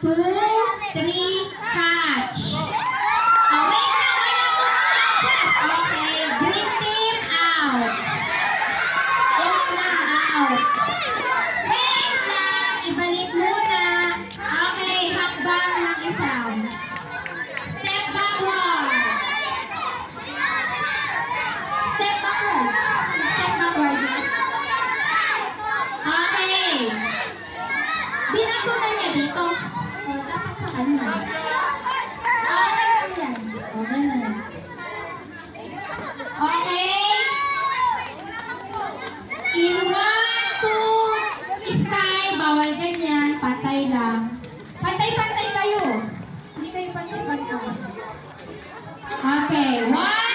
2, 3, catch. Oh, wait lang, wala po catches. Okay, green team, out. Out na, out. Wait lang, ibalik muna. Okay, hakbang ng isang. Step backward. Step backward. Step backward. Okay. Binagutan niya dito. O, dapat sa kanya. Okay lang yan. O, ganun. Okay. In 1, 2, sky. Bawal ganyan. Pantay lang. Pantay-pantay kayo. Hindi kayo pantay-pantay. Okay. 1,